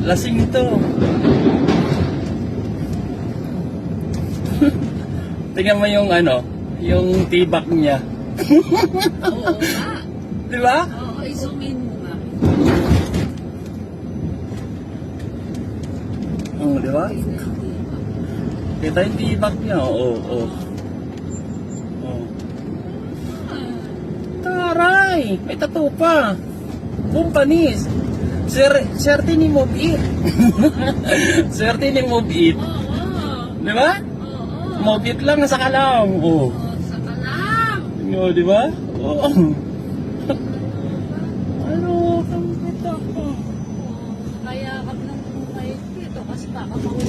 Lasing ito. Tingnan mo yung ano, yung tibak niya. Oo nga. Di ba? Oo, i-zoom in mo nga. Oo, di ba? Kita yung tibak niya. Oo, oo. Oo. Taray! May tattoo pa. Bumpanis. Swerte ni Move It. Swerte ni Move It. Oo. Di ba? Oo. Move It lang sa kalam. Oo. Saka lang. Oo, di ba? Oo. Ano? Kampit ako. Kaya kag lang kayo dito kasi baka mahuli